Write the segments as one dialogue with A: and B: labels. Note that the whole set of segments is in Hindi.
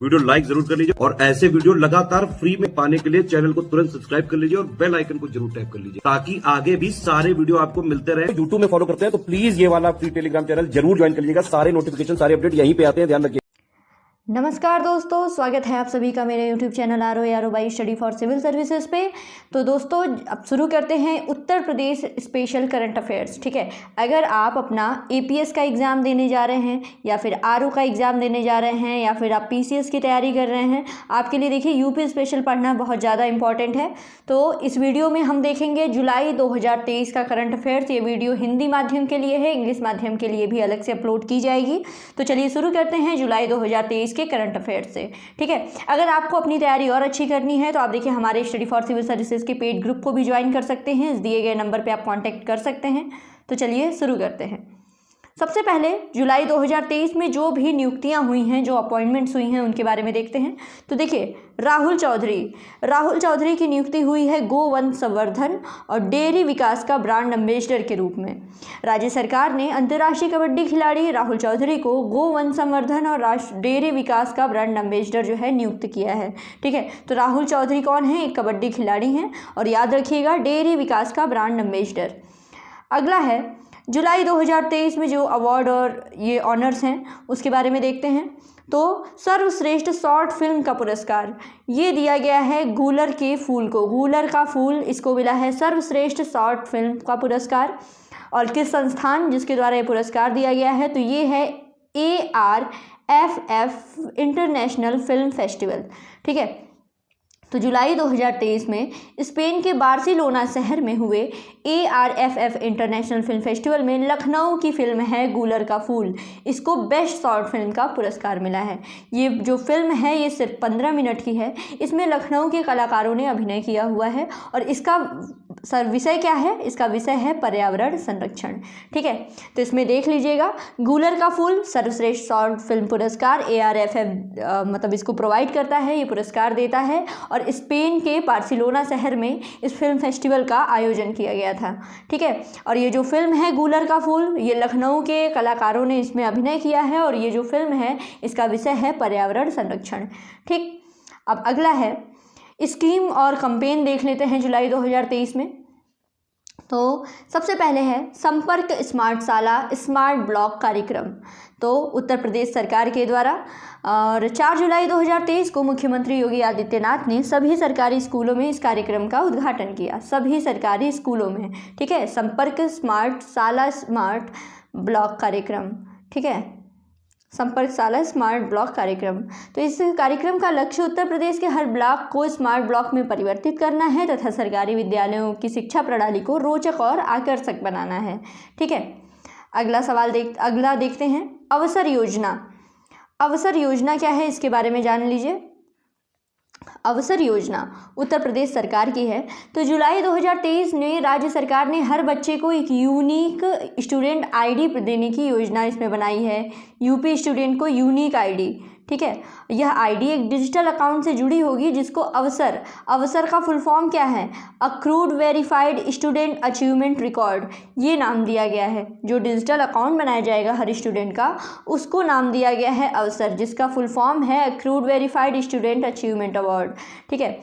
A: वीडियो लाइक जरूर कर लीजिए और ऐसे वीडियो लगातार फ्री में पाने के लिए चैनल को तुरंत सब्सक्राइब कर लीजिए और बेल आइकन को जरूर टैप कर लीजिए ताकि आगे भी सारे वीडियो आपको मिलते रहे। यूट्यूब में फॉलो करते हैं तो प्लीज ये वाला फ्री टेलीग्राम चैनल जरूर ज्वाइन कर लीजिएगा। सारे नोटिफिकेशन सारे अपडेट यहीं पे आते हैं, ध्यान रखिए।
B: नमस्कार दोस्तों, स्वागत है आप सभी का मेरे YouTube channel R by study for civil services पे। तो दोस्तों अब शुरू करते हैं Uttar Pradesh special current affairs. ठीक है, अगर आप अपना APS का एग्ज़ाम देने जा रहे हैं या फिर RO का एग्ज़ाम देने जा रहे हैं या फिर आप PCS की तैयारी कर रहे हैं, आपके लिए देखिए यूपी स्पेशल पढ़ना बहुत ज़्यादा इंपॉर्टेंट है। तो इस वीडियो में हम देखेंगे जुलाई 2023 का करंट अफेयर्स। ये वीडियो हिंदी माध्यम के लिए है, इंग्लिश माध्यम के लिए भी अलग से अपलोड की जाएगी। तो चलिए शुरू करते हैं जुलाई 2023 के करंट अफेयर्स से। ठीक है, अगर आपको अपनी तैयारी और अच्छी करनी है तो आप देखिए हमारे स्टडी फॉर सिविल सर्विसेज के पेड ग्रुप को भी ज्वाइन कर सकते हैं। इस दिए गए नंबर पे आप कांटेक्ट कर सकते हैं। तो चलिए शुरू करते हैं। सबसे पहले जुलाई 2023 में जो भी नियुक्तियां हुई हैं, जो अपॉइंटमेंट्स हुई हैं, उनके बारे में देखते हैं। तो देखिए राहुल चौधरी की नियुक्ति हुई है गोवन संवर्धन और डेयरी विकास का ब्रांड एम्बेसडर के रूप में। राज्य सरकार ने अंतर्राष्ट्रीय कबड्डी खिलाड़ी राहुल चौधरी को गोवन संवर्धन और डेयरी विकास का ब्रांड एम्बेसडर जो है नियुक्त किया है। ठीक है, तो राहुल चौधरी कौन है? एक कबड्डी खिलाड़ी हैं और याद रखिएगा डेयरी विकास का ब्रांड एम्बेसडर। अगला है जुलाई 2023 में जो अवार्ड और ये ऑनर्स हैं उसके बारे में देखते हैं। तो सर्वश्रेष्ठ शॉर्ट फिल्म का पुरस्कार ये दिया गया है गूलर के फूल को। गूलर का फूल इसको मिला है सर्वश्रेष्ठ शॉर्ट फिल्म का पुरस्कार। और किस संस्थान जिसके द्वारा ये पुरस्कार दिया गया है? तो ये है ARFF इंटरनेशनल फिल्म फेस्टिवल। ठीक है, तो जुलाई 2023 में स्पेन के बार्सिलोना शहर में हुए ARFF इंटरनेशनल फिल्म फेस्टिवल में लखनऊ की फिल्म है गूलर का फूल, इसको बेस्ट शॉर्ट फिल्म का पुरस्कार मिला है। ये जो फिल्म है ये सिर्फ 15 मिनट की है। इसमें लखनऊ के कलाकारों ने अभिनय किया हुआ है और इसका विषय क्या है? इसका विषय है पर्यावरण संरक्षण। ठीक है, तो इसमें देख लीजिएगा गूलर का फूल सर्वश्रेष्ठ शॉर्ट फिल्म पुरस्कार ARFF मतलब इसको प्रोवाइड करता है, ये पुरस्कार देता है। और स्पेन के बार्सिलोना शहर में इस फिल्म फेस्टिवल का आयोजन किया गया था। ठीक है, और ये जो फिल्म है गूलर का फूल, ये लखनऊ के कलाकारों ने इसमें अभिनय किया है और ये जो फिल्म है इसका विषय है पर्यावरण संरक्षण। ठीक, अब अगला है स्कीम और कैंपेन देख लेते हैं जुलाई 2023 में। तो सबसे पहले है संपर्क स्मार्ट शाला स्मार्ट ब्लॉक कार्यक्रम, तो उत्तर प्रदेश सरकार के द्वारा। और 4 जुलाई 2023 को मुख्यमंत्री योगी आदित्यनाथ ने सभी सरकारी स्कूलों में इस कार्यक्रम का उद्घाटन किया, सभी सरकारी स्कूलों में। ठीक है, संपर्क स्मार्ट शाला स्मार्ट ब्लॉक कार्यक्रम। ठीक है, संपर्क शाला स्मार्ट ब्लॉक कार्यक्रम। तो इस कार्यक्रम का लक्ष्य उत्तर प्रदेश के हर ब्लॉक को स्मार्ट ब्लॉक में परिवर्तित करना है तथा सरकारी विद्यालयों की शिक्षा प्रणाली को रोचक और आकर्षक बनाना है। ठीक है, अगला देखते हैं अवसर योजना। अवसर योजना क्या है इसके बारे में जान लीजिए। अवसर योजना उत्तर प्रदेश सरकार की है। तो जुलाई 2023 में राज्य सरकार ने हर बच्चे को एक यूनिक स्टूडेंट ID देने की योजना इसमें बनाई है। यूपी स्टूडेंट को यूनिक ID। ठीक है, यह ID एक डिजिटल अकाउंट से जुड़ी होगी जिसको अवसर का फुल फॉर्म क्या है? Accrued verified student achievement record, ये नाम दिया गया है। जो डिजिटल अकाउंट बनाया जाएगा हर स्टूडेंट का उसको नाम दिया गया है अवसर, जिसका फुल फॉर्म है accrued verified student achievement award. ठीक है,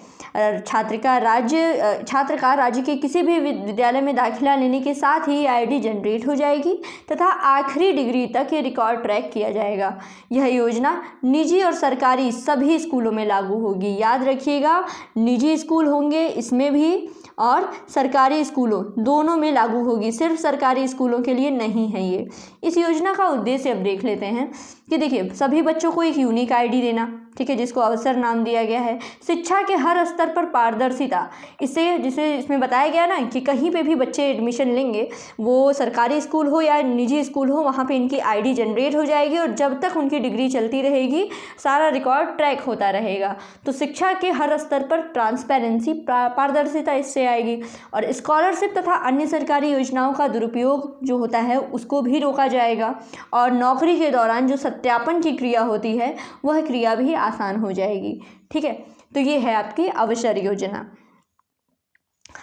B: छात्र का राज्य के किसी भी विद्यालय में दाखिला लेने के साथ ही ID जनरेट हो जाएगी तथा आखिरी डिग्री तक ये रिकॉर्ड ट्रैक किया जाएगा। यह योजना निजी और सरकारी सभी स्कूलों में लागू होगी। याद रखिएगा, निजी स्कूल होंगे इसमें भी और सरकारी स्कूलों दोनों में लागू होगी, सिर्फ सरकारी स्कूलों के लिए नहीं है ये। इस योजना का उद्देश्य अब देख लेते हैं कि देखिए सभी बच्चों को एक यूनिक ID देना, ठीक है, जिसको अवसर नाम दिया गया है। शिक्षा के हर स्तर पर पारदर्शिता, इससे जिसे इसमें बताया गया ना कि कहीं पे भी बच्चे एडमिशन लेंगे, वो सरकारी स्कूल हो या निजी स्कूल हो, वहाँ पे इनकी ID जनरेट हो जाएगी और जब तक उनकी डिग्री चलती रहेगी सारा रिकॉर्ड ट्रैक होता रहेगा। तो शिक्षा के हर स्तर पर ट्रांसपेरेंसी पारदर्शिता इससे आएगी। और स्कॉलरशिप तथा अन्य सरकारी योजनाओं का दुरुपयोग जो होता है उसको भी रोका जाएगा और नौकरी के दौरान जो सत्यापन की क्रिया होती है वह क्रिया भी आसान हो जाएगी। ठीक है, तो ये है आपकी अवसर योजना।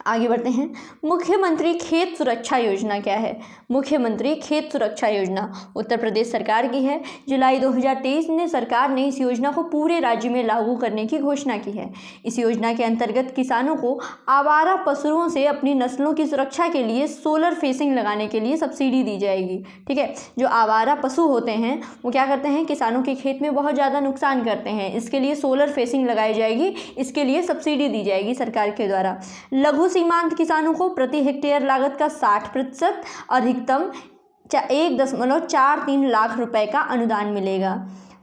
B: आगे बढ़ते हैं। मुख्यमंत्री खेत सुरक्षा योजना क्या है? मुख्यमंत्री खेत सुरक्षा योजना उत्तर प्रदेश सरकार की है। जुलाई 2023 में सरकार ने इस योजना को पूरे राज्य में लागू करने की घोषणा की है। इस योजना के अंतर्गत किसानों को आवारा पशुओं से अपनी नस्लों की सुरक्षा के लिए सोलर फेंसिंग लगाने के लिए सब्सिडी दी जाएगी। ठीक है, जो आवारा पशु होते हैं वो क्या करते हैं, किसानों के खेत में बहुत ज़्यादा नुकसान करते हैं, इसके लिए सोलर फेंसिंग लगाई जाएगी, इसके लिए सब्सिडी दी जाएगी सरकार के द्वारा। लघु सीमांत किसानों को प्रति हेक्टेयर लागत का 60% अधिकतम 1.43 लाख रुपए का अनुदान मिलेगा।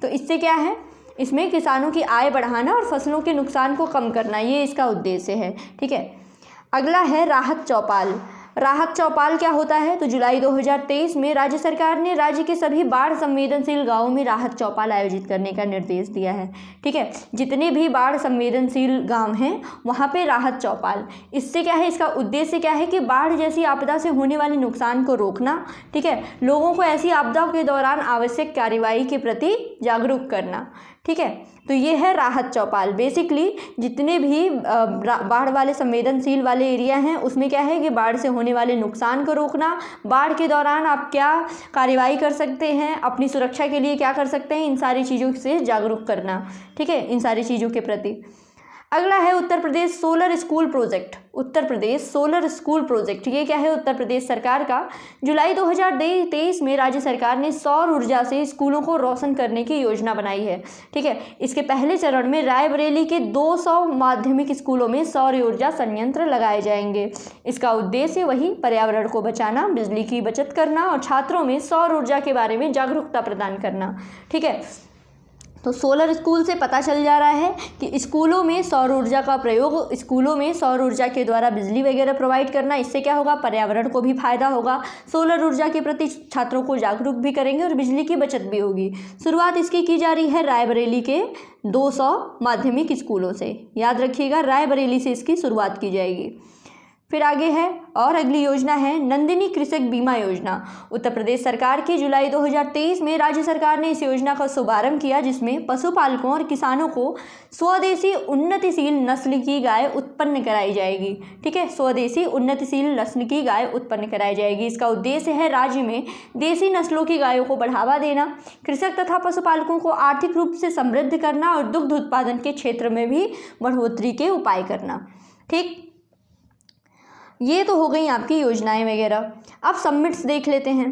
B: तो इससे क्या है, इसमें किसानों की आय बढ़ाना और फसलों के नुकसान को कम करना, ये इसका उद्देश्य है। ठीक है, अगला है राहत चौपाल। राहत चौपाल क्या होता है? तो जुलाई 2023 में राज्य सरकार ने राज्य के सभी बाढ़ संवेदनशील गांवों में राहत चौपाल आयोजित करने का निर्देश दिया है। ठीक है, जितने भी बाढ़ संवेदनशील गांव हैं वहां पे राहत चौपाल। इससे क्या है, इसका उद्देश्य क्या है कि बाढ़ जैसी आपदा से होने वाले नुकसान को रोकना। ठीक है, लोगों को ऐसी आपदाओं के दौरान आवश्यक कार्रवाई के प्रति जागरूक करना। ठीक है, तो ये है राहत चौपाल। बेसिकली जितने भी बाढ़ वाले संवेदनशील वाले एरिया हैं उसमें क्या है कि बाढ़ से होने वाले नुकसान को रोकना, बाढ़ के दौरान आप क्या कार्रवाई कर सकते हैं, अपनी सुरक्षा के लिए क्या कर सकते हैं, इन सारी चीज़ों से जागरूक करना। ठीक है, इन सारी चीज़ों के प्रति। अगला है Uttar Pradesh solar school project. Uttar Pradesh solar school project, ये क्या है, उत्तर प्रदेश सरकार का। जुलाई 2023 में राज्य सरकार ने सौर ऊर्जा से स्कूलों को रोशन करने की योजना बनाई है। ठीक है, इसके पहले चरण में रायबरेली के 200 माध्यमिक स्कूलों में सौर ऊर्जा संयंत्र लगाए जाएंगे। इसका उद्देश्य वही पर्यावरण को बचाना, बिजली की बचत करना और छात्रों में सौर ऊर्जा के बारे में जागरूकता प्रदान करना। ठीक है, तो सोलर स्कूल से पता चल जा रहा है कि स्कूलों में सौर ऊर्जा का प्रयोग, स्कूलों में सौर ऊर्जा के द्वारा बिजली वगैरह प्रोवाइड करना, इससे क्या होगा, पर्यावरण को भी फायदा होगा, सोलर ऊर्जा के प्रति छात्रों को जागरूक भी करेंगे और बिजली की बचत भी होगी। शुरुआत इसकी की जा रही है रायबरेली के 200 माध्यमिक स्कूलों से। याद रखिएगा, रायबरेली से इसकी शुरुआत की जाएगी। फिर आगे है और अगली योजना है नंदिनी कृषक बीमा योजना। उत्तर प्रदेश सरकार की जुलाई 2023 में राज्य सरकार ने इस योजना का शुभारंभ किया, जिसमें पशुपालकों और किसानों को स्वदेशी उन्नतिशील नस्ल की गाय उत्पन्न कराई जाएगी। ठीक है, स्वदेशी उन्नतिशील नस्ल की गाय उत्पन्न कराई जाएगी। इसका उद्देश्य है राज्य में देसी नस्लों की गायों को बढ़ावा देना, कृषक तथा पशुपालकों को आर्थिक रूप से समृद्ध करना और दुग्ध उत्पादन के क्षेत्र में भी बढ़ोतरी के उपाय करना। ठीक, ये तो हो गई आपकी योजनाएं वगैरह। अब समिट्स देख लेते हैं,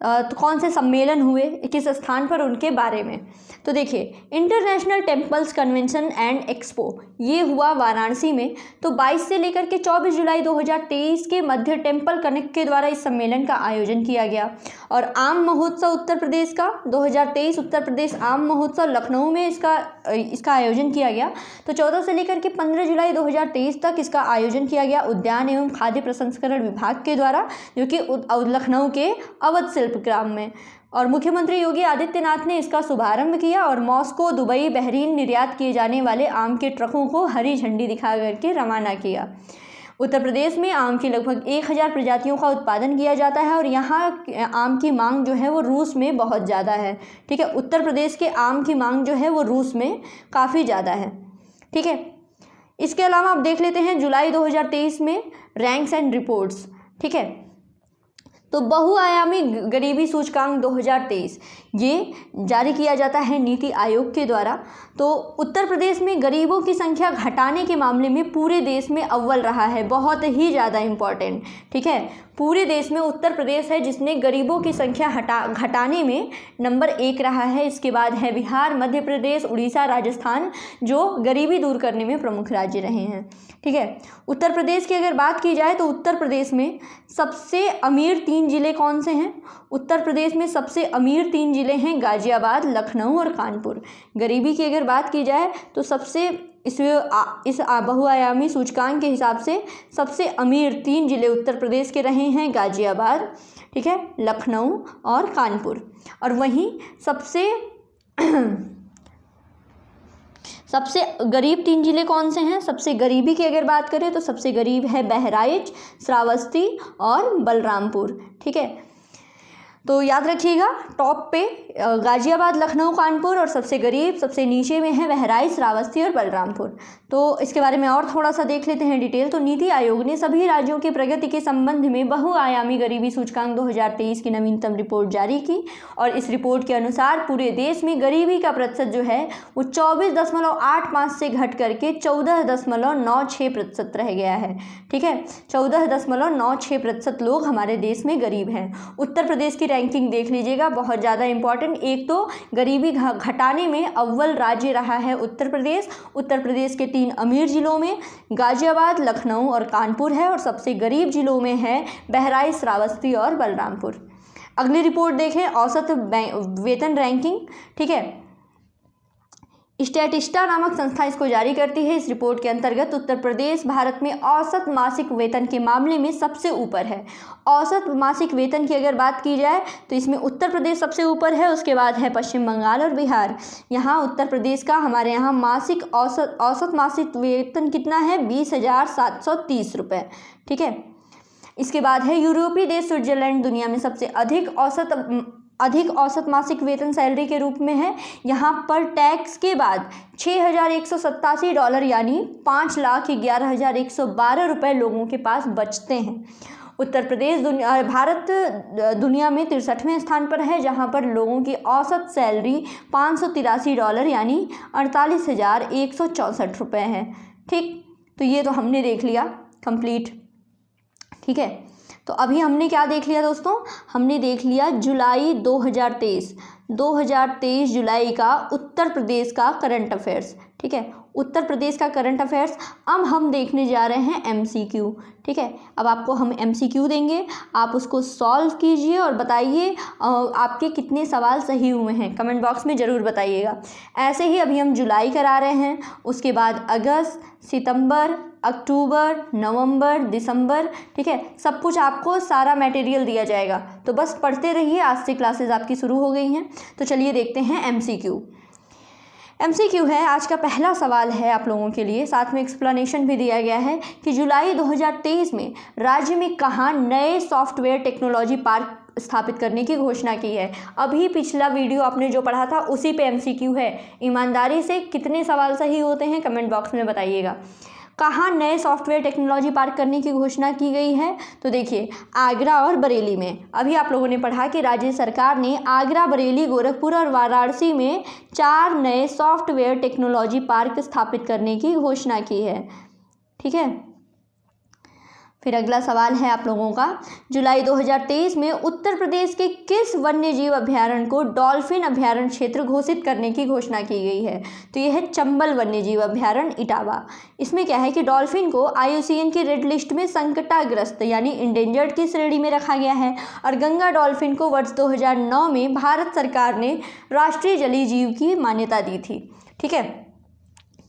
B: तो कौन से सम्मेलन हुए किस स्थान पर, उनके बारे में। तो देखिए, international temples convention and expo ये हुआ वाराणसी में। तो 22 से लेकर के 24 जुलाई 2023 के मध्य टेम्पल कनेक्ट के द्वारा इस सम्मेलन का आयोजन किया गया। और आम महोत्सव उत्तर प्रदेश का 2023 उत्तर प्रदेश आम महोत्सव लखनऊ में इसका आयोजन किया गया। तो 14 से लेकर के 15 जुलाई 2023 तक इसका आयोजन किया गया उद्यान एवं खाद्य प्रसंस्करण विभाग के द्वारा, जो कि लखनऊ के अवध शिल्पग्राम में। और मुख्यमंत्री योगी आदित्यनाथ ने इसका शुभारंभ किया और मॉस्को, दुबई, बहरीन निर्यात किए जाने वाले आम के ट्रकों को हरी झंडी दिखा करके रवाना किया। उत्तर प्रदेश में आम की लगभग 1000 प्रजातियों का उत्पादन किया जाता है और यहाँ आम की मांग जो है वो रूस में बहुत ज़्यादा है। ठीक है, उत्तर प्रदेश के आम की मांग जो है वो रूस में काफ़ी ज़्यादा है। ठीक है, इसके अलावा आप देख लेते हैं जुलाई 2023 में रैंक्स एंड रिपोर्ट्स। ठीक है, तो बहुआयामी गरीबी सूचकांक 2023 ये जारी किया जाता है नीति आयोग के द्वारा। तो उत्तर प्रदेश में गरीबों की संख्या घटाने के मामले में पूरे देश में अव्वल रहा है, बहुत ही ज़्यादा इम्पॉर्टेंट। ठीक है, पूरे देश में उत्तर प्रदेश है जिसने गरीबों की संख्या घटाने में नंबर 1 रहा है। इसके बाद है बिहार, मध्य प्रदेश, उड़ीसा, राजस्थान, जो गरीबी दूर करने में प्रमुख राज्य रहे हैं। ठीक है, उत्तर प्रदेश की अगर बात की जाए तो उत्तर प्रदेश में सबसे अमीर 3 जिले कौन से हैं? उत्तर प्रदेश में सबसे अमीर 3 जिले हैं गाजियाबाद, लखनऊ और कानपुर। गरीबी की अगर बात की जाए तो सबसे इस बहुआयामी सूचकांक के हिसाब से सबसे अमीर 3 जिले उत्तर प्रदेश के रहे हैं गाजियाबाद, ठीक है, लखनऊ और कानपुर। और वहीं सबसे गरीब 3 जिले कौन से हैं? सबसे गरीबी की अगर बात करें तो सबसे गरीब है बहराइच, श्रावस्ती और बलरामपुर। ठीक है, तो याद रखिएगा, टॉप पे गाजियाबाद, लखनऊ, कानपुर, और सबसे गरीब सबसे नीचे में है बहराइच, श्रावस्ती और बलरामपुर। तो इसके बारे में और थोड़ा सा देख लेते हैं डिटेल। तो नीति आयोग ने सभी राज्यों की प्रगति के संबंध में बहुआयामी गरीबी सूचकांक 2023 की नवीनतम रिपोर्ट जारी की, और इस रिपोर्ट के अनुसार पूरे देश में गरीबी का प्रतिशत जो है वो 24.85 से घट करके 14.96% रह गया है। ठीक है, 14.96% लोग हमारे देश में गरीब हैं। उत्तर प्रदेश की रैंकिंग देख लीजिएगा, बहुत ज़्यादा इंपॉर्टेंट। एक तो गरीबी घटाने में अव्वल राज्य रहा है उत्तर प्रदेश। उत्तर प्रदेश के 3 अमीर जिलों में गाजियाबाद, लखनऊ और कानपुर है, और सबसे गरीब जिलों में है बहराइच, श्रावस्ती और बलरामपुर। अगली रिपोर्ट देखें, औसत वेतन रैंकिंग। ठीक है, स्टैटिस्टा नामक संस्था इसको जारी करती है। इस रिपोर्ट के अंतर्गत उत्तर प्रदेश भारत में औसत मासिक वेतन के मामले में सबसे ऊपर है। औसत मासिक वेतन की अगर बात की जाए तो इसमें उत्तर प्रदेश सबसे ऊपर है, उसके बाद है पश्चिम बंगाल और बिहार। यहाँ उत्तर प्रदेश का हमारे यहाँ मासिक औसत मासिक वेतन कितना है? 20,730 रुपये। ठीक है, इसके बाद है यूरोपीय देश स्विट्जरलैंड, दुनिया में सबसे अधिक औसत मासिक वेतन सैलरी के रूप में है। यहाँ पर टैक्स के बाद $6,187 यानी 5,11,112 रुपये लोगों के पास बचते हैं। उत्तर प्रदेश भारत दुनिया में 63वें स्थान पर है, जहाँ पर लोगों की औसत सैलरी $583 यानी 48,164 रुपये है। ठीक, तो ये तो हमने देख लिया कंप्लीट। ठीक है, तो अभी हमने क्या देख लिया दोस्तों? हमने देख लिया जुलाई 2023 जुलाई का उत्तर प्रदेश का करंट अफेयर्स। ठीक है, उत्तर प्रदेश का करंट अफेयर्स। अब हम देखने जा रहे हैं MCQ। ठीक है, अब आपको हम MCQ देंगे, आप उसको सॉल्व कीजिए और बताइए आपके कितने सवाल सही हुए हैं, कमेंट बॉक्स में ज़रूर बताइएगा। ऐसे ही अभी हम जुलाई करा रहे हैं, उसके बाद अगस्त, सितंबर, अक्टूबर, नवंबर, दिसंबर। ठीक है, सब कुछ आपको सारा मटेरियल दिया जाएगा, तो बस पढ़ते रहिए। आज से क्लासेस आपकी शुरू हो गई हैं। तो चलिए देखते हैं MCQ है। आज का पहला सवाल है आप लोगों के लिए, साथ में एक्सप्लेनेशन भी दिया गया है कि जुलाई 2023 में राज्य में कहाँ नए सॉफ्टवेयर टेक्नोलॉजी पार्क स्थापित करने की घोषणा की है। अभी पिछला वीडियो आपने जो पढ़ा था उसी पे MCQ है। ईमानदारी से कितने सवाल सही होते हैं कमेंट बॉक्स में बताइएगा। कहाँ नए सॉफ्टवेयर टेक्नोलॉजी पार्क करने की घोषणा की गई है? तो देखिए, आगरा और बरेली में। अभी आप लोगों ने पढ़ा कि राज्य सरकार ने आगरा, बरेली, गोरखपुर और वाराणसी में 4 नए सॉफ्टवेयर टेक्नोलॉजी पार्क स्थापित करने की घोषणा की है। ठीक है, फिर अगला सवाल है आप लोगों का, जुलाई 2023 में उत्तर प्रदेश के किस वन्य जीव अभ्यारण्य को डॉल्फिन अभ्यारण्य क्षेत्र घोषित करने की घोषणा की गई है? तो यह है चंबल वन्य जीव अभ्यारण्य, इटावा। इसमें क्या है कि डॉल्फिन को IUCN की रेड लिस्ट में संकटाग्रस्त यानी इंडेंजर्ड की श्रेणी में रखा गया है, और गंगा डॉल्फिन को वर्ष 2009 में भारत सरकार ने राष्ट्रीय जलीय जीव की मान्यता दी थी। ठीक है,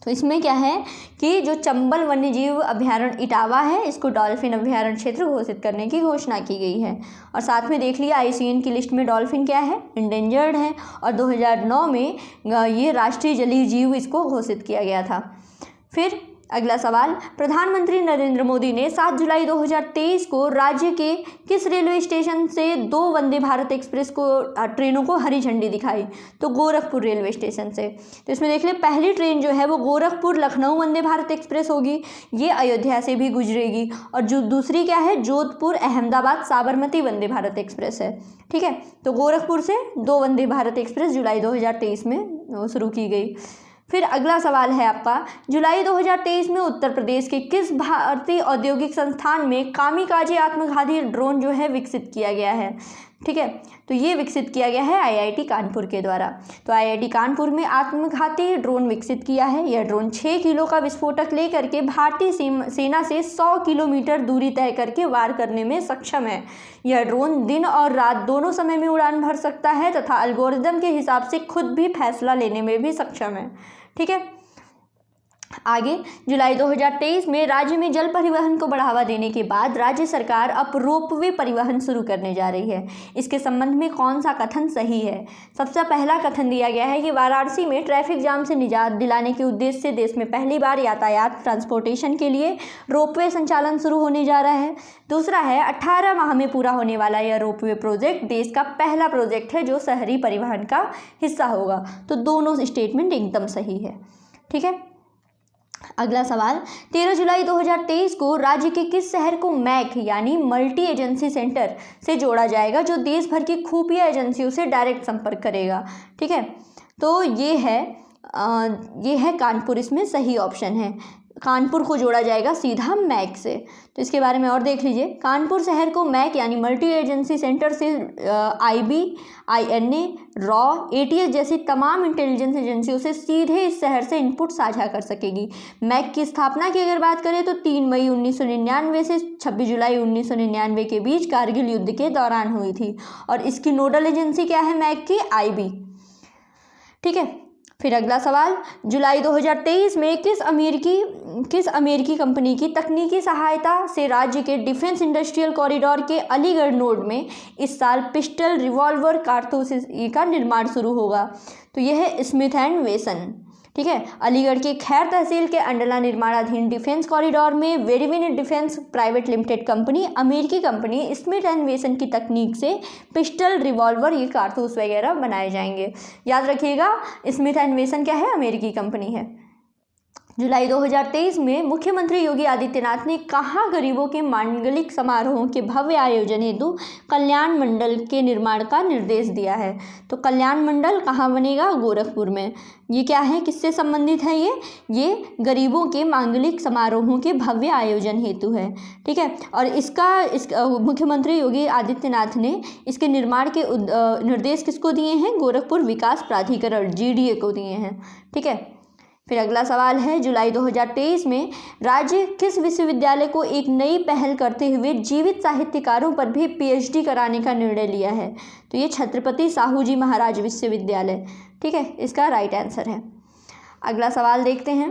B: तो इसमें क्या है कि जो चंबल वन्यजीव अभ्यारण्य इटावा है, इसको डॉल्फिन अभ्यारण्य क्षेत्र घोषित करने की घोषणा की गई है। और साथ में देख लिया IUCN की लिस्ट में डॉल्फिन क्या है? इंडेंजर्ड है, और 2009 में ये राष्ट्रीय जलीय जीव इसको घोषित किया गया था। फिर अगला सवाल, प्रधानमंत्री नरेंद्र मोदी ने 7 जुलाई 2023 को राज्य के किस रेलवे स्टेशन से 2 वंदे भारत एक्सप्रेस को ट्रेनों को हरी झंडी दिखाई? तो गोरखपुर रेलवे स्टेशन से। तो इसमें देख ले, पहली ट्रेन जो है वो गोरखपुर लखनऊ वंदे भारत एक्सप्रेस होगी, ये अयोध्या से भी गुजरेगी, और जो दूसरी क्या है, जोधपुर अहमदाबाद साबरमती वंदे भारत एक्सप्रेस है। ठीक है, तो गोरखपुर से 2 वंदे भारत एक्सप्रेस जुलाई 2023 में शुरू की गई। फिर अगला सवाल है आपका, जुलाई 2023 में उत्तर प्रदेश के किस भारतीय औद्योगिक संस्थान में कामिकाजे आत्मघाती ड्रोन जो है विकसित किया गया है? ठीक है, तो ये विकसित किया गया है IIT कानपुर के द्वारा। तो IIT कानपुर में आत्मघाती ड्रोन विकसित किया है। यह ड्रोन 6 किलो का विस्फोटक लेकर के भारतीय सेना से 100 किलोमीटर दूरी तय करके वार करने में सक्षम है। यह ड्रोन दिन और रात दोनों समय में उड़ान भर सकता है तथा एल्गोरिदम के हिसाब से खुद भी फैसला लेने में भी सक्षम है। ठीक है, आगे जुलाई 2023 में राज्य में जल परिवहन को बढ़ावा देने के बाद राज्य सरकार अब रोपवे परिवहन शुरू करने जा रही है। इसके संबंध में कौन सा कथन सही है? सबसे पहला कथन दिया गया है कि वाराणसी में ट्रैफिक जाम से निजात दिलाने के उद्देश्य से देश में पहली बार यातायात ट्रांसपोर्टेशन के लिए रोपवे संचालन शुरू होने जा रहा है। दूसरा है 18 माह में पूरा होने वाला यह रोपवे प्रोजेक्ट देश का पहला प्रोजेक्ट है जो शहरी परिवहन का हिस्सा होगा। तो दोनों स्टेटमेंट एकदम सही है। ठीक है, अगला सवाल, 13 जुलाई 2023 को राज्य के किस शहर को मैक यानी मल्टी एजेंसी सेंटर से जोड़ा जाएगा जो देश भर की खुफिया एजेंसियों से डायरेक्ट संपर्क करेगा? ठीक है, तो ये है कानपुर, इसमें सही ऑप्शन है। कानपुर को जोड़ा जाएगा सीधा मैक से। तो इसके बारे में और देख लीजिए, कानपुर शहर को मैक यानी मल्टी एजेंसी सेंटर से IB, INA, रॉ, ATS जैसी तमाम इंटेलिजेंस एजेंसियों से सीधे इस शहर से इनपुट साझा कर सकेगी। मैक की स्थापना की अगर बात करें तो 3 मई 1999 से 26 जुलाई 1999 के बीच कारगिल युद्ध के दौरान हुई थी और इसकी नोडल एजेंसी क्या है मैक की? IB। ठीक है, फिर अगला सवाल, जुलाई 2023 में किस अमेरिकी कंपनी की तकनीकी सहायता से राज्य के डिफेंस इंडस्ट्रियल कॉरिडोर के अलीगढ़ नोड में इस साल पिस्टल रिवॉल्वर कारतूस का निर्माण शुरू होगा? तो यह है स्मिथ एंड वेसन। ठीक है, अलीगढ़ के खैर तहसील के अंडला निर्माणाधीन डिफेंस कॉरिडोर में वेरिविन डिफेंस प्राइवेट लिमिटेड कंपनी अमेरिकी कंपनी स्मिथ एंड वेसन की तकनीक से पिस्टल, रिवॉल्वर, ये कारतूस वगैरह बनाए जाएंगे। याद रखिएगा, स्मिथ एंड वेसन क्या है? अमेरिकी कंपनी है। जुलाई 2023 में मुख्यमंत्री योगी आदित्यनाथ ने कहाँ गरीबों के मांगलिक समारोहों के भव्य आयोजन हेतु कल्याण मंडल के निर्माण का निर्देश दिया है? तो कल्याण मंडल कहाँ बनेगा? गोरखपुर में। ये क्या है, किससे संबंधित है? ये गरीबों के मांगलिक समारोहों के भव्य आयोजन हेतु है। ठीक है, और इसका मुख्यमंत्री योगी आदित्यनाथ ने इसके निर्माण के निर्देश किसको दिए हैं? गोरखपुर विकास प्राधिकरण GDA को दिए हैं। ठीक है, फिर अगला सवाल है, जुलाई 2023 में राज्य किस विश्वविद्यालय को एक नई पहल करते हुए जीवित साहित्यकारों पर भी PhD कराने का निर्णय लिया है? तो ये छत्रपति साहू जी महाराज विश्वविद्यालय। ठीक है, इसका राइट आंसर है। अगला सवाल देखते हैं,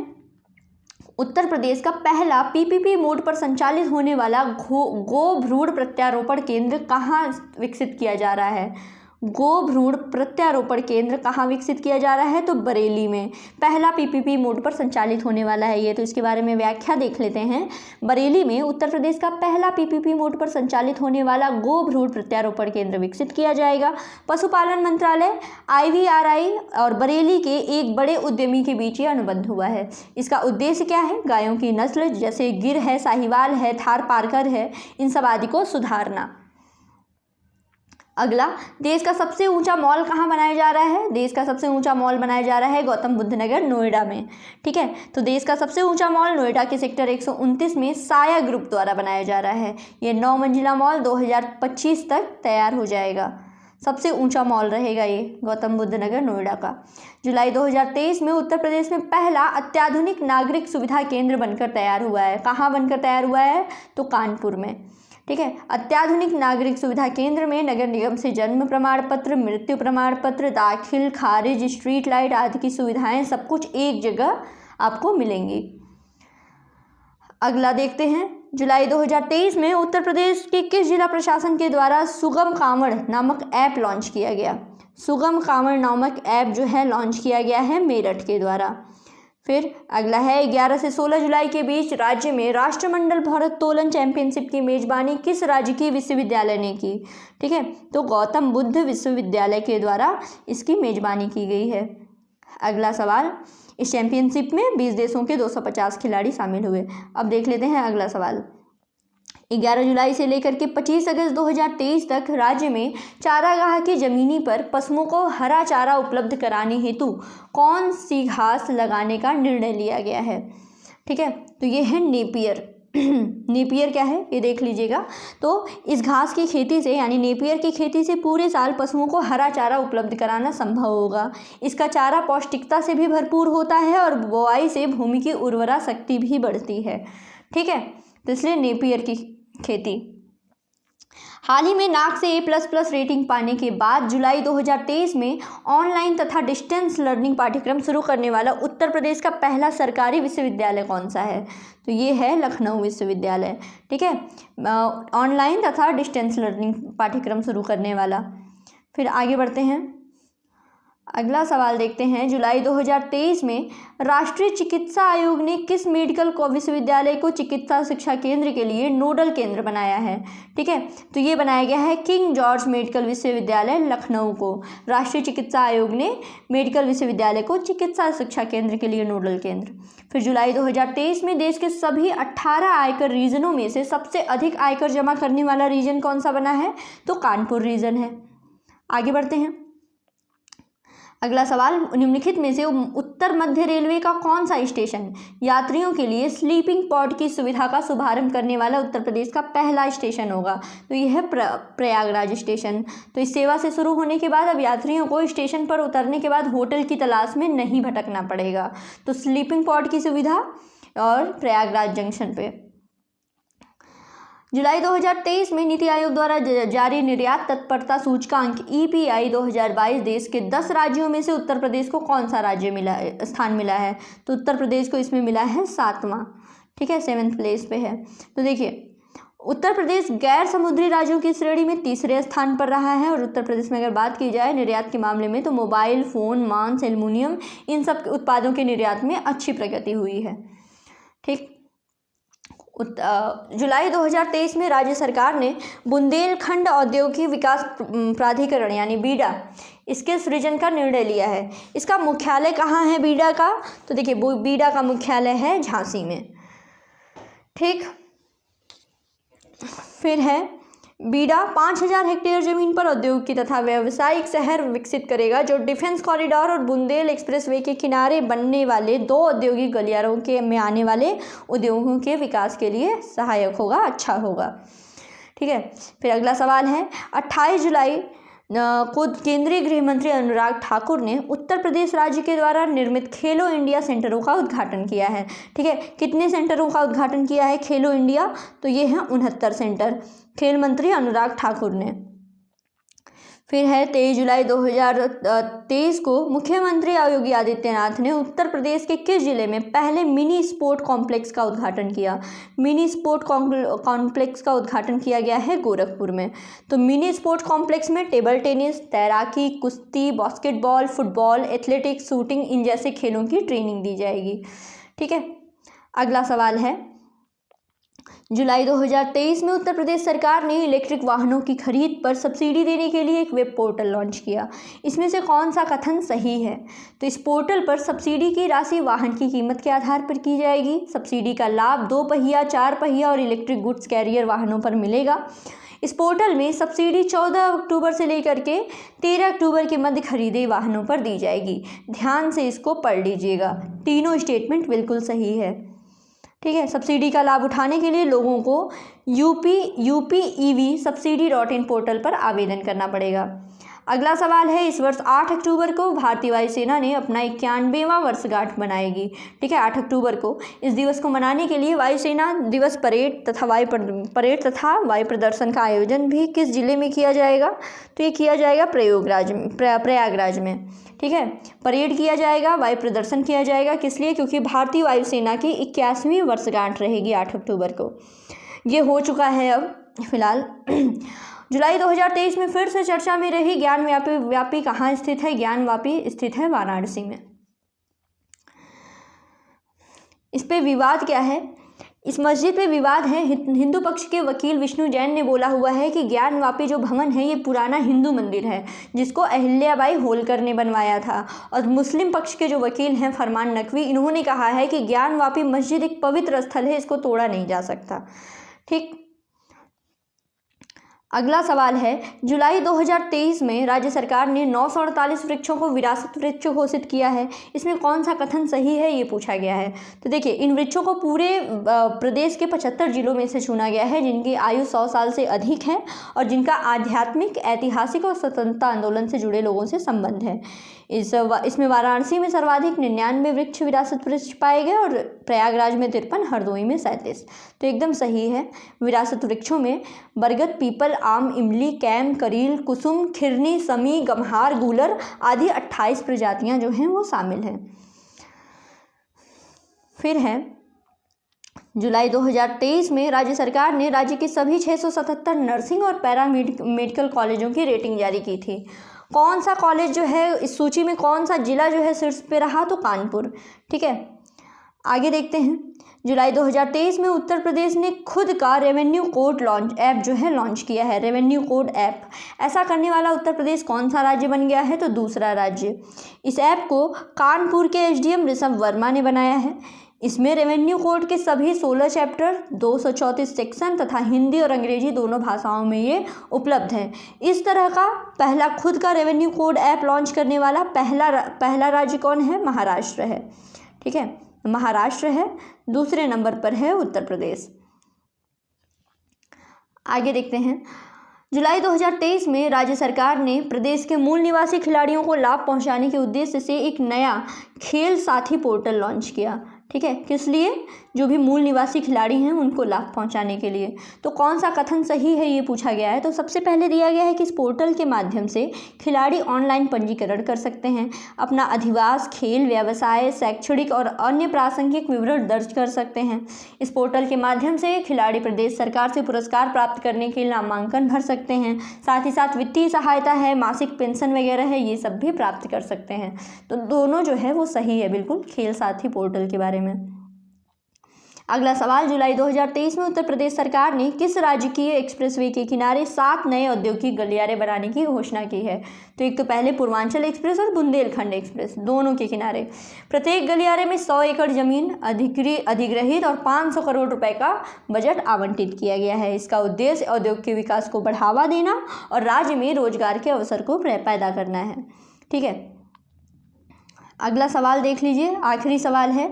B: उत्तर प्रदेश का पहला PPP मोड पर संचालित होने वाला गो भ्रूण प्रत्यारोपण केंद्र कहाँ विकसित किया जा रहा है? गो भ्रूण प्रत्यारोपण केंद्र कहाँ विकसित किया जा रहा है? तो बरेली में पहला PPP मोड पर संचालित होने वाला है ये। तो इसके बारे में व्याख्या देख लेते हैं। बरेली में उत्तर प्रदेश का पहला PPP मोड पर संचालित होने वाला गो भ्रूण प्रत्यारोपण केंद्र विकसित किया जाएगा। पशुपालन मंत्रालय, IVRI और बरेली के एक बड़े उद्यमी के बीच ये अनुबंध हुआ है। इसका उद्देश्य क्या है? गायों की नस्ल जैसे गिर है, साहिवाल है, थार पारकर है, इन सब आदि को सुधारना। अगला, देश का सबसे ऊंचा मॉल कहाँ बनाया जा रहा है? देश का सबसे ऊंचा मॉल बनाया जा रहा है गौतम बुद्ध नगर नोएडा में। ठीक है, तो देश का सबसे ऊंचा मॉल नोएडा के सेक्टर 129 में साया ग्रुप द्वारा बनाया जा रहा है। ये 9 मंजिला मॉल 2025 तक तैयार हो जाएगा। सबसे ऊंचा मॉल रहेगा ये गौतम बुद्ध नगर नोएडा का। जुलाई 2023 में उत्तर प्रदेश में पहला अत्याधुनिक नागरिक सुविधा केंद्र बनकर तैयार हुआ है। कहाँ बनकर तैयार हुआ है? तो कानपुर में। ठीक है, अत्याधुनिक नागरिक सुविधा केंद्र में नगर निगम से जन्म प्रमाण पत्र, मृत्यु प्रमाण पत्र, दाखिल, खारिज, स्ट्रीट लाइट आदि की सुविधाएं सब कुछ एक जगह आपको मिलेंगी। अगला देखते हैं, जुलाई 2023 में उत्तर प्रदेश के किस जिला प्रशासन के द्वारा सुगम कांवड़ नामक ऐप लॉन्च किया गया? सुगम कांवड़ नामक ऐप जो है लॉन्च किया गया है मेरठ के द्वारा। फिर अगला है, 11 से 16 जुलाई के बीच राज्य में राष्ट्रमंडल भारोत्तोलन चैंपियनशिप की मेजबानी किस राजकीय विश्वविद्यालय ने की? ठीक है, तो गौतम बुद्ध विश्वविद्यालय के द्वारा इसकी मेजबानी की गई है। अगला सवाल, इस चैंपियनशिप में 20 देशों के 250 खिलाड़ी शामिल हुए। अब देख लेते हैं अगला सवाल। 11 जुलाई से लेकर के 25 अगस्त 2023 तक राज्य में चारागाह की जमीनी पर पशुओं को हरा चारा उपलब्ध कराने हेतु कौन सी घास लगाने का निर्णय लिया गया है? ठीक है, तो ये है नेपियर। नेपियर क्या है ये देख लीजिएगा। तो इस घास की खेती से यानी नेपियर की खेती से पूरे साल पशुओं को हरा चारा उपलब्ध कराना संभव होगा। इसका चारा पौष्टिकता से भी भरपूर होता है और बुआई से भूमि की उर्वरा शक्ति भी बढ़ती है। ठीक है, तो इसलिए नेपियर की खेती। हाल ही में नाक से A++ रेटिंग पाने के बाद जुलाई 2023 में ऑनलाइन तथा डिस्टेंस लर्निंग पाठ्यक्रम शुरू करने वाला उत्तर प्रदेश का पहला सरकारी विश्वविद्यालय कौन सा है? तो ये है लखनऊ विश्वविद्यालय। ठीक है, ऑनलाइन तथा डिस्टेंस लर्निंग पाठ्यक्रम शुरू करने वाला। फिर आगे बढ़ते हैं, अगला सवाल देखते हैं। जुलाई 2023 में राष्ट्रीय चिकित्सा आयोग ने किस मेडिकल विश्वविद्यालय को चिकित्सा शिक्षा केंद्र के लिए नोडल केंद्र बनाया है? ठीक है, तो ये बनाया गया है किंग जॉर्ज मेडिकल विश्वविद्यालय लखनऊ को। राष्ट्रीय चिकित्सा आयोग ने मेडिकल विश्वविद्यालय को चिकित्सा शिक्षा केंद्र के लिए नोडल केंद्र। फिर जुलाई 2023 में देश के सभी 18 आयकर रीजनों में से सबसे अधिक आयकर जमा करने वाला रीजन कौन सा बना है? तो कानपुर रीजन है। आगे बढ़ते हैं, अगला सवाल, निम्नलिखित में से उत्तर मध्य रेलवे का कौन सा स्टेशन यात्रियों के लिए स्लीपिंग पॉड की सुविधा का शुभारंभ करने वाला उत्तर प्रदेश का पहला स्टेशन होगा? तो यह है प्रयागराज स्टेशन। तो इस सेवा से शुरू होने के बाद अब यात्रियों को स्टेशन पर उतरने के बाद होटल की तलाश में नहीं भटकना पड़ेगा। तो स्लीपिंग पॉड की सुविधा और प्रयागराज जंक्शन पे। जुलाई 2023 में नीति आयोग द्वारा जारी निर्यात तत्परता सूचकांक EPI 2022 देश के 10 राज्यों में से उत्तर प्रदेश को कौन सा स्थान मिला है? तो उत्तर प्रदेश को इसमें मिला है 7वां। ठीक है, 7th प्लेस पे है। तो देखिए, उत्तर प्रदेश गैर समुद्री राज्यों की श्रेणी में 3रे स्थान पर रहा है। और उत्तर प्रदेश में अगर बात की जाए निर्यात के मामले में तो मोबाइल फ़ोन, मांस, एल्युमिनियम, इन सब उत्पादों के निर्यात में अच्छी प्रगति हुई है। ठीक, जुलाई 2023 में राज्य सरकार ने बुंदेलखंड औद्योगिक विकास प्राधिकरण यानी बीडा इसके सृजन का निर्णय लिया है। इसका मुख्यालय कहाँ है बीडा का? तो देखिए, बीडा का मुख्यालय है झांसी में। ठीक, फिर है बीडा 5000 हेक्टेयर जमीन पर औद्योगिक तथा व्यावसायिक शहर विकसित करेगा जो डिफेंस कॉरिडोर और बुंदेल एक्सप्रेसवे के किनारे बनने वाले 2 औद्योगिक गलियारों के में आने वाले उद्योगों के विकास के लिए सहायक होगा, अच्छा होगा। ठीक है, फिर अगला सवाल है, 28 जुलाई को केंद्रीय गृह मंत्री अनुराग ठाकुर ने उत्तर प्रदेश राज्य के द्वारा निर्मित खेलो इंडिया सेंटरों का उद्घाटन किया है। ठीक है, कितने सेंटरों का उद्घाटन किया है खेलो इंडिया? तो ये हैं 69 सेंटर, खेल मंत्री अनुराग ठाकुर ने। फिर है 23 जुलाई 2023 को मुख्यमंत्री योगी आदित्यनाथ ने उत्तर प्रदेश के किस जिले में पहले मिनी स्पोर्ट कॉम्प्लेक्स का उद्घाटन किया? मिनी स्पोर्ट कॉम्प्लेक्स का उद्घाटन किया गया है गोरखपुर में। तो मिनी स्पोर्ट कॉम्प्लेक्स में टेबल टेनिस, तैराकी, कुश्ती, बास्केटबॉल, फुटबॉल, एथलेटिक्स, शूटिंग, इन जैसे खेलों की ट्रेनिंग दी जाएगी। ठीक है, अगला सवाल है, जुलाई 2023 में उत्तर प्रदेश सरकार ने इलेक्ट्रिक वाहनों की खरीद पर सब्सिडी देने के लिए एक वेब पोर्टल लॉन्च किया। इसमें से कौन सा कथन सही है? तो इस पोर्टल पर सब्सिडी की राशि वाहन की कीमत के आधार पर की जाएगी। सब्सिडी का लाभ 2 पहिया, 4 पहिया और इलेक्ट्रिक गुड्स कैरियर वाहनों पर मिलेगा। इस पोर्टल में सब्सिडी 14 अक्टूबर से लेकर के 13 अक्टूबर के मध्य खरीदे वाहनों पर दी जाएगी। ध्यान से इसको पढ़ लीजिएगा, तीनों स्टेटमेंट बिल्कुल सही है। ठीक है, सब्सिडी का लाभ उठाने के लिए लोगों को UPEV subsidy.in पोर्टल पर आवेदन करना पड़ेगा। अगला सवाल है, इस वर्ष 8 अक्टूबर को भारतीय वायुसेना ने अपना 91वां वर्षगांठ मनाएगी। ठीक है, 8 अक्टूबर को इस दिवस को मनाने के लिए वायुसेना दिवस परेड तथा वायु प्रदर्शन का आयोजन भी किस जिले में किया जाएगा? तो ये किया जाएगा प्रयागराज में। ठीक है, परेड किया जाएगा, वायु प्रदर्शन किया जाएगा। किस लिए? क्योंकि भारतीय वायुसेना की 81वीं वर्षगांठ रहेगी 8 अक्टूबर को। ये हो चुका है अब फिलहाल। जुलाई 2023 में फिर से चर्चा में रही ज्ञान व्यापी कहाँ स्थित है? ज्ञान व्यापी स्थित है वाराणसी में। इस पे विवाद क्या है? इस मस्जिद पे विवाद है। हिंदू पक्ष के वकील विष्णु जैन ने बोला हुआ है कि ज्ञान वापी जो भवन है ये पुराना हिंदू मंदिर है जिसको अहिल्याबाई होलकर ने बनवाया था। और मुस्लिम पक्ष के जो वकील हैं फरमान नकवी, इन्होंने कहा है कि ज्ञान वापी मस्जिद एक पवित्र स्थल है, इसको तोड़ा नहीं जा सकता। ठीक, अगला सवाल है, जुलाई 2023 में राज्य सरकार ने 948 वृक्षों को विरासत वृक्ष घोषित किया है। इसमें कौन सा कथन सही है, ये पूछा गया है। तो देखिए, इन वृक्षों को पूरे प्रदेश के 75 जिलों में से चुना गया है जिनकी आयु 100 साल से अधिक है और जिनका आध्यात्मिक, ऐतिहासिक और स्वतंत्रता आंदोलन से जुड़े लोगों से संबंध है। इसमें वाराणसी में सर्वाधिक 99 वृक्ष विरासत वृक्ष पाए गए और प्रयागराज में 53, हरदोई में 37। तो एकदम सही है। विरासत वृक्षों में बरगद, पीपल, आम, इमली, कैम, करील, कुसुम, खिरनी, समी, गम्हार, गूलर आदि 28 प्रजातियां जो हैं वो शामिल हैं। फिर है जुलाई 2023 में राज्य सरकार ने राज्य के सभी 677 नर्सिंग और पैरामेडिकल कॉलेजों की रेटिंग जारी की थी। कौन सा कॉलेज जो है इस सूची में, कौन सा जिला जो है शीर्ष पे रहा, तो कानपुर। ठीक है, आगे देखते हैं। जुलाई 2023 में उत्तर प्रदेश ने खुद का रेवेन्यू कोड ऐप जो है लॉन्च किया है। रेवेन्यू कोड ऐप, ऐसा करने वाला उत्तर प्रदेश कौन सा राज्य बन गया है, तो दूसरा राज्य। इस ऐप को कानपुर के एसडीएम ऋषभ वर्मा ने बनाया है। इसमें रेवेन्यू कोड के सभी 16 चैप्टर, 234 सेक्शन तथा हिंदी और अंग्रेजी दोनों भाषाओं में ये उपलब्ध है। इस तरह का पहला खुद का रेवेन्यू कोड ऐप लॉन्च करने वाला पहला राज्य कौन है, महाराष्ट्र है। ठीक है, महाराष्ट्र है। दूसरे नंबर पर है उत्तर प्रदेश। आगे देखते हैं। जुलाई 2023 में राज्य सरकार ने प्रदेश के मूल निवासी खिलाड़ियों को लाभ पहुंचाने के उद्देश्य से एक नया खेल साथी पोर्टल लॉन्च किया। ठीक है, किस लिए, जो भी मूल निवासी खिलाड़ी हैं उनको लाभ पहुंचाने के लिए। तो कौन सा कथन सही है ये पूछा गया है। तो सबसे पहले दिया गया है कि इस पोर्टल के माध्यम से खिलाड़ी ऑनलाइन पंजीकरण कर सकते हैं, अपना अधिवास, खेल, व्यवसाय, शैक्षणिक और अन्य प्रासंगिक विवरण दर्ज कर सकते हैं। इस पोर्टल के माध्यम से खिलाड़ी प्रदेश सरकार से पुरस्कार प्राप्त करने के लिए नामांकन भर सकते हैं। साथ ही साथ वित्तीय सहायता है, मासिक पेंशन वगैरह है, ये सब भी प्राप्त कर सकते हैं। तो दोनों जो है वो सही है बिल्कुल खेल साथी पोर्टल के बारे में। अगला सवाल, जुलाई 2023 में उत्तर प्रदेश सरकार ने किस राजकीय एक्सप्रेसवे के किनारे 7 नए औद्योगिक गलियारे बनाने की घोषणा की है। तो एक तो पहले पूर्वांचल एक्सप्रेस और बुंदेलखंड एक्सप्रेस दोनों के किनारे प्रत्येक गलियारे में 100 एकड़ जमीन अधिग्रहित और 500 करोड़ रुपए का बजट आवंटित किया गया है। इसका उद्देश्य औद्योगिक के विकास को बढ़ावा देना और राज्य में रोजगार के अवसर को पैदा करना है। ठीक है, अगला सवाल देख लीजिए। आखिरी सवाल है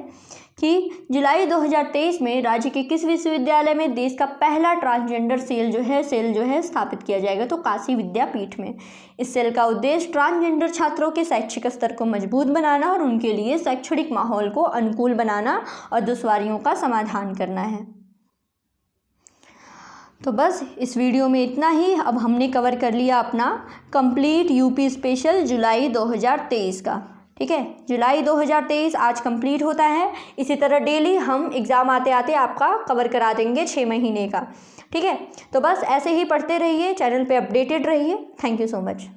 B: कि जुलाई 2023 में राज्य के किस विश्वविद्यालय में देश का पहला ट्रांसजेंडर सेल जो है स्थापित किया जाएगा। तो काशी विद्यापीठ में। इस सेल का उद्देश्य ट्रांसजेंडर छात्रों के शैक्षिक स्तर को मजबूत बनाना और उनके लिए शैक्षणिक माहौल को अनुकूल बनाना और दुश्वारियों का समाधान करना है। तो बस इस वीडियो में इतना ही। अब हमने कवर कर लिया अपना कंप्लीट यूपी स्पेशल जुलाई 2023 का। ठीक है, जुलाई 2023 आज कंप्लीट होता है। इसी तरह डेली हम एग्ज़ाम आते आते आपका कवर करा देंगे 6 महीने का। ठीक है, तो बस ऐसे ही पढ़ते रहिए, चैनल पे अपडेटेड रहिए। Thank you so much.